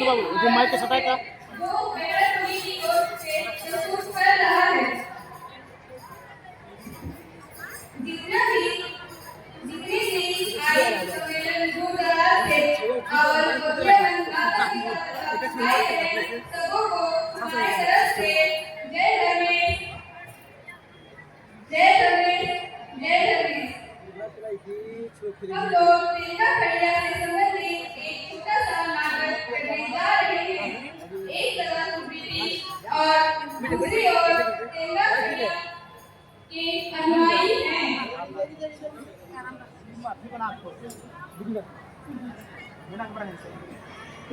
बाबू mic के सटाए का हम लोग तिलका खड़िया से संबंधित एक छोटा सा नाटक करने जा रहे हैं। एक तरफ ब्रिटिश और दूसरी ओर तिलका खड़िया के अनुयायी हैं।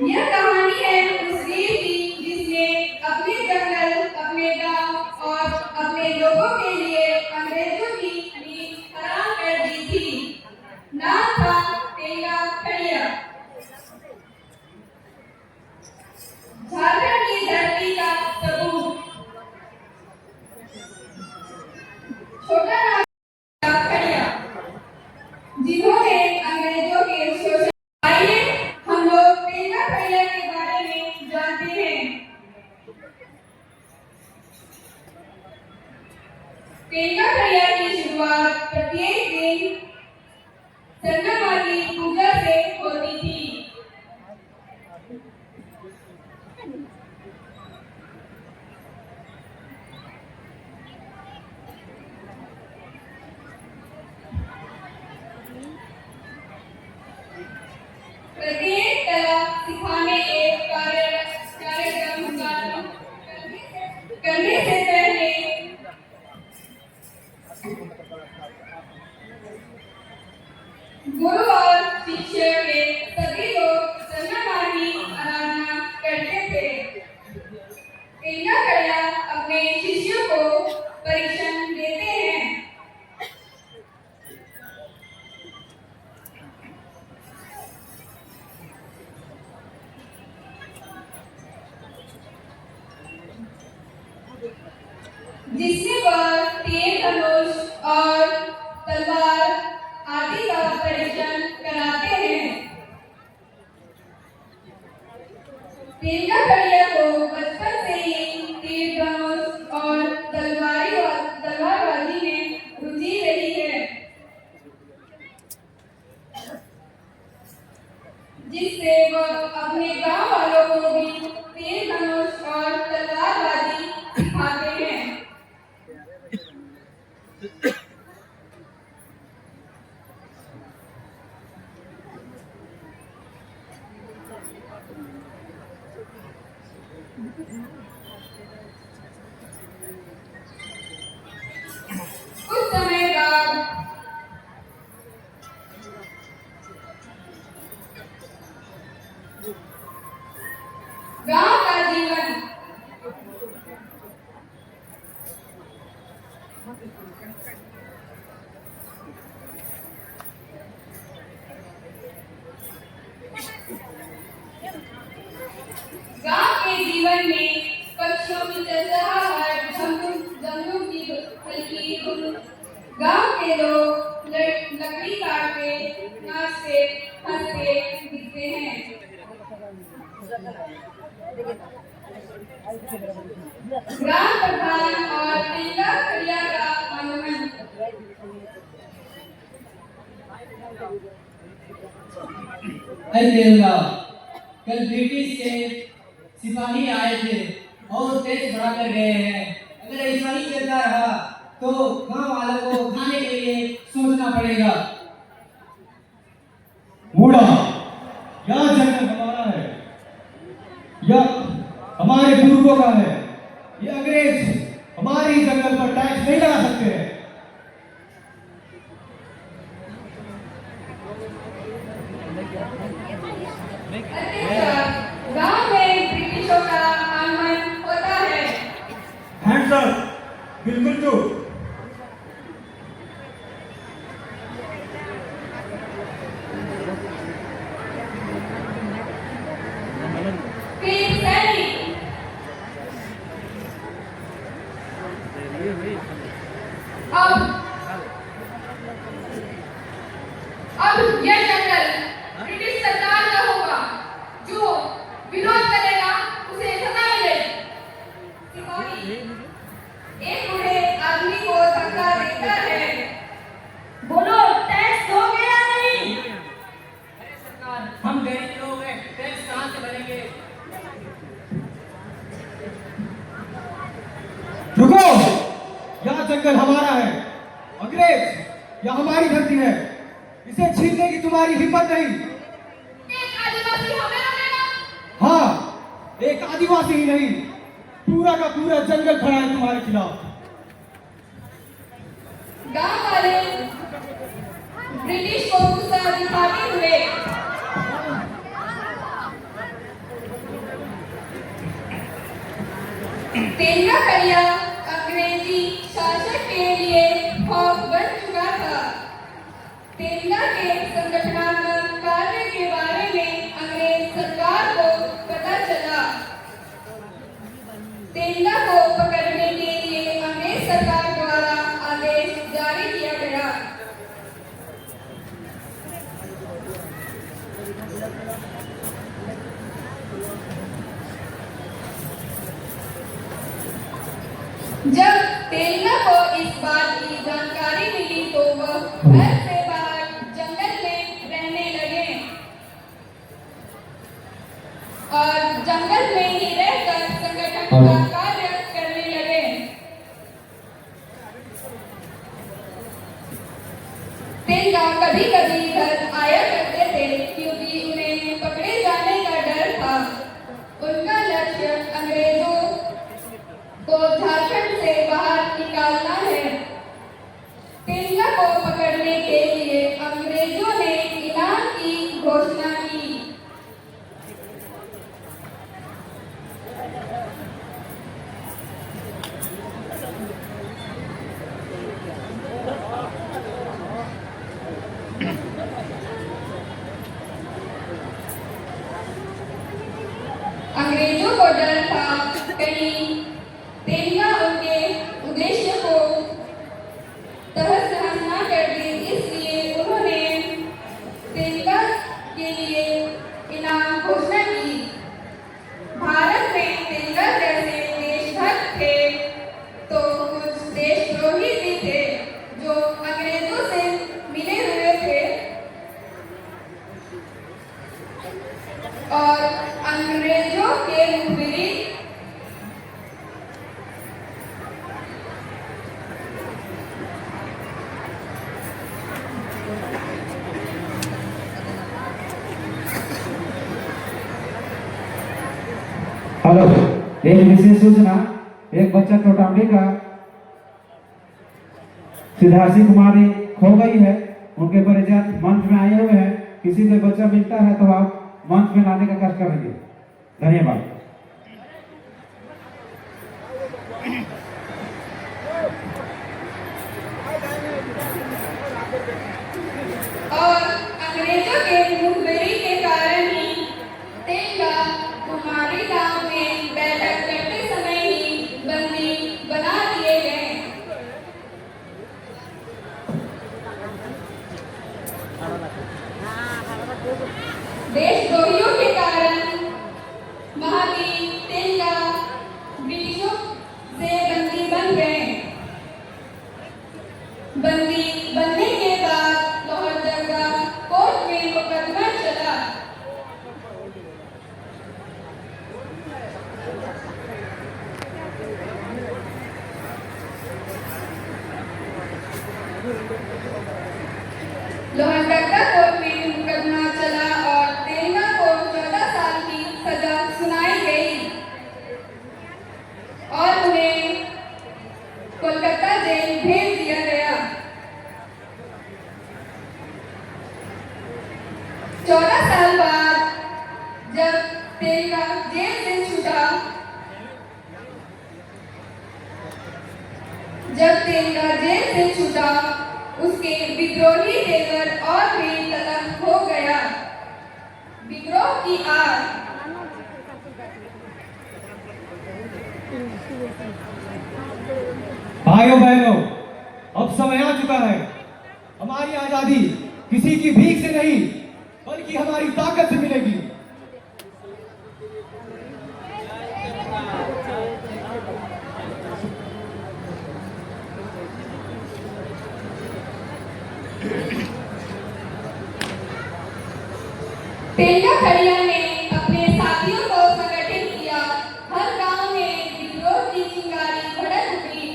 यह कहानी है उस वीर की जिसने अपने जंगल, अपने गांव और अपने लोगों के लिए अंग्रेजों की नींद हराम कर दी थी। नाम था तिलका खड़िया। झारखंड की धरती का सबूत। छोटा नाम तिलका खड़िया, जिन्होंने अंग्रेजों के शोषण। आइए हम लोग तिलका खड़िया के बारे में जानते हैं। तिलका खड़िया की शुरुआत प्रत्येक दिन सरना माँ की पूजा से होती थी। प्रत्येक कला सिखाने एक कार्यक्रम करने से पहले गुरु और शिष्य के सभी लोग सरना माँ की आराधना करते थे। तिलका खड़िया अपने शिष्यों को परीक्षण देते हैं। जिससे वह तीर धनुष और तलवार आदि का परीक्षण कराते हैं। तिलका खड़िया को बचपन से ही तीर धनुष और तलवारबाजी में रुचि रही है, जिससे वह अपने गांव वालों को भी तीर धनुष और तलवारबाजी सिखाते हैं। कुछ समय बाद गांव का जीवन में पक्षियों की चहचहाहट, जंगलों की हल्की धुन, गांव के लोग लकड़ी काटते, नाचते, हंसते दिखते हैं। ग्राम प्रधान और तिलका खड़िया का आगमन। कल ब्रिटिश के सिपाही आए थे और देश बढ़ा कर गए हैं। अगर ऐसा ही चलता रहा तो गांव वालों को खाने के लिए सोचना पड़ेगा। बूढ़ा, यह जंगल हमारा है, यह हमारे बुजुर्गों का है। ये अंग्रेज हमारी जंगल पर टैक्स नहीं लगा सकते हैं। गांव में ब्रिटिशों का आगमन होता है। हैंड्स अप, बिल्कुल चुप। फिर सैनिक जंगल हमारा है। अंग्रेज, यह हमारी धरती है, इसे छीनने की तुम्हारी हिम्मत नहीं। एक आदिवासी हमें रोकेगा? हाँ, एक आदिवासी ही नहीं, पूरा का पूरा जंगल खड़ा है तुम्हारे खिलाफ। गांव वाले ब्रिटिश को गुस्सा दिखाते हुए तेंगा करिया अंग्रेजी शासक के लिए खौफ बन चुका था। तेंगा के संगठनात्मक कार्य के बारे में अंग्रेज सरकार को पता चला। तेंगा को पकड़ने के लिए अंग्रेज सरकार द्वारा आदेश जारी किया गया। जब तेंगा को इस बात की जानकारी मिली तो वह घर से बाहर जंगल में रहने लगे और जंगल में ही रहकर संगठन का कार्य करने लगे। तेंगा कभी कभी घर आया करते थे क्योंकि उन्हें पकड़े जाने का डर था। उनका लक्ष्य अंग्रेजों को झारखंड से बाहर निकालना है। तेंगा को पकड़ने के लिए अंग्रेजों ने इनाम की घोषणा की। अंग्रेजों को डर था कहीं तेंगा उनके उद्देश्य को तहस नहस न कर दे, इसलिए उन्होंने तेंगा के लिए इनाम घोषणा की। भारत में तेंगा जैसे देशभक्त थे तो कुछ देशद्रोही भी थे जो अंग्रेजों से मिले हुए थे और अंग्रेजों के मुखबिरी हेलो, एक विशेष सूचना। एक बच्चा चौटामड़ी का सिद्धार्थी कुमारी खो गई है। उनके परिजन मंच में आए हुए हैं। किसी को बच्चा मिलता है तो आप मंच में लाने का कष्ट करेंगे। धन्यवाद। और अंग्रेजों के मुखबिरी के कारण ही तेंगा कुमारी गांव में बैठक करते समय ही बंदी बना दिए गए। देशद्रोहियों के कारण महावीर तेंगा ब्रिटिशों से बंदी बन गए। बंदी बनने के बाद लोहरदगा कोर्ट में मुकदमा चला। लोहरदगा कोर्ट में मुकदमा चला और तेंगा को 14 साल की सजा सुनाई गई और उन्हें कोलकाता जेल भेज दिया गया। 14 साल बाद जब तेंगा जेल से छूटा, उसके विद्रोही तेवर और भी तलब हो गया। विद्रोह की आग भाइयों बहनों, अब समय आ चुका है। हमारी आजादी किसी की भीख से नहीं बल्कि हमारी ताकत से मिलेगी। तेंगा खड़िया ने अपने साथियों को संगठित किया। हर गांव में विद्रोह की चिंगारी भड़क उठी।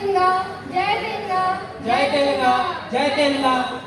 तेलंगा, जय तेलंगा, जय तेलंगा, जय तेलंगा।